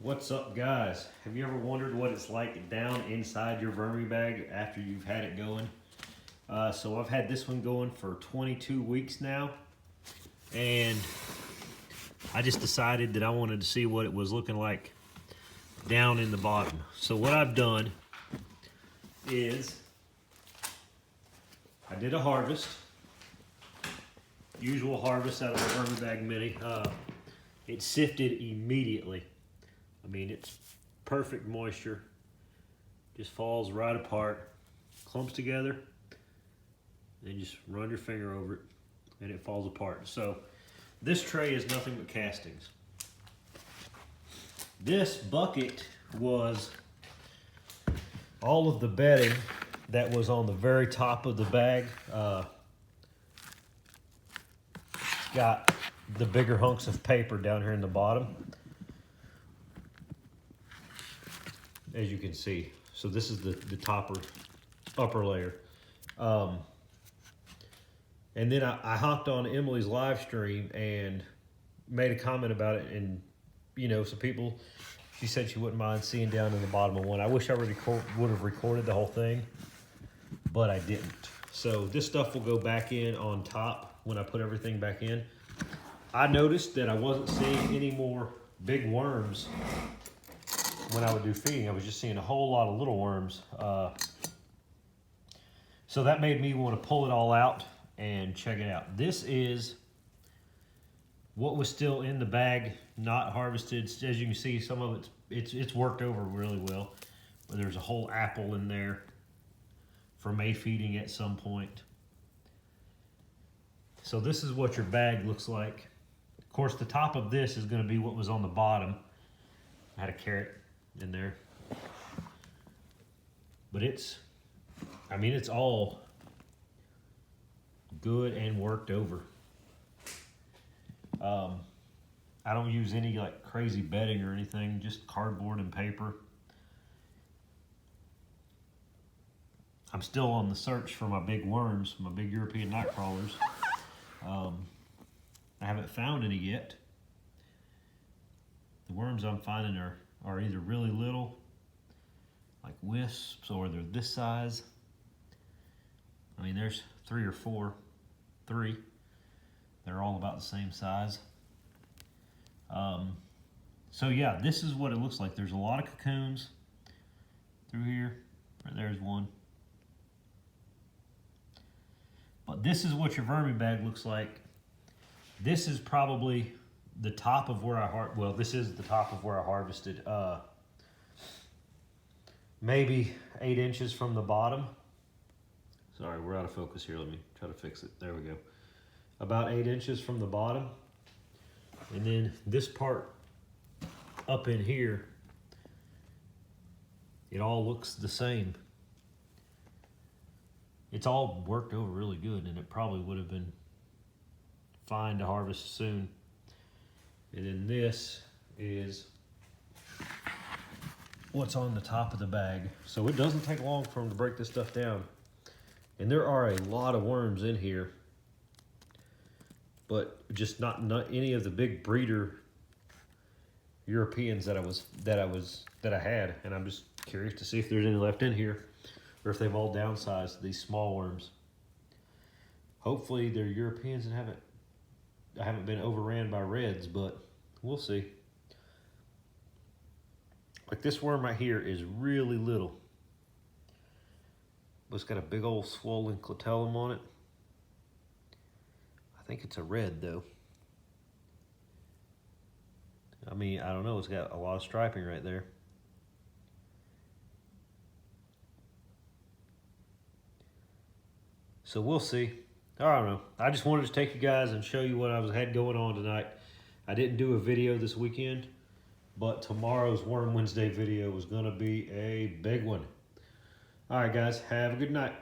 What's up, guys? Have you ever wondered what it's like down inside your Vermibag after you've had it going? So I've had this one going for 22 weeks now, and I just decided that I wanted to see what it was looking like down in the bottom. So what I've done is I did a harvest, usual harvest out of the Vermibag Mini. It sifted immediately. I mean, it's perfect moisture, just falls right apart, clumps together, and just run your finger over it, and it falls apart. So this tray is nothing but castings. This bucket was all of the bedding that was on the very top of the bag. It's got the bigger hunks of paper down here in the bottom, as you can see. So this is the upper layer. And then I hopped on Emily's live stream and made a comment about it, and some people, she said she wouldn't mind seeing down in the bottom of one. I wish I would have recorded the whole thing, but I didn't. So this stuff will go back in on top when I put everything back in. I noticed that I wasn't seeing any more big worms when I would do feeding. I was just seeing a whole lot of little worms. So that made me want to pull it all out and check it out. This is what was still in the bag, not harvested. As you can see, some of it's worked over really well. But there's a whole apple in there for May feeding at some point. So this is what your bag looks like. Of course, the top of this is going to be what was on the bottom. I had a carrot in there, but it's all good and worked over. I don't use any like crazy bedding or anything, just cardboard and paper. I'm still on the search for my big worms, my big European night crawlers. I haven't found any yet. The worms I'm finding are either really little, like wisps, or they're this size. I mean, there's 3 or 4. They're all about the same size. So yeah, this is what it looks like. There's a lot of cocoons through here. Right there's one. But this is what your Vermibag looks like. This is probably the top of where this is the top of where I harvested. Maybe 8 inches from the bottom. Sorry, we're out of focus here. Let me try to fix it. There we go. About 8 inches from the bottom. And then this part up in here, it all looks the same. It's all worked over really good, and it probably would have been fine to harvest soon. And then this is what's on the top of the bag. So it doesn't take long for them to break this stuff down. And there are a lot of worms in here, but just not any of the big breeder Europeans that I had. And I'm just curious to see if there's any left in here, or if they've all downsized, these small worms. Hopefully they're Europeans and I haven't been overran by reds, but we'll see. Like this worm right here is really little, but it's got a big old swollen clitellum on it. I think it's a red though. I mean, I don't know, it's got a lot of striping right there. So we'll see. I don't know. I just wanted to take you guys and show you what I had going on tonight. I didn't do a video this weekend, but tomorrow's Worm Wednesday video was going to be a big one. All right, guys. Have a good night.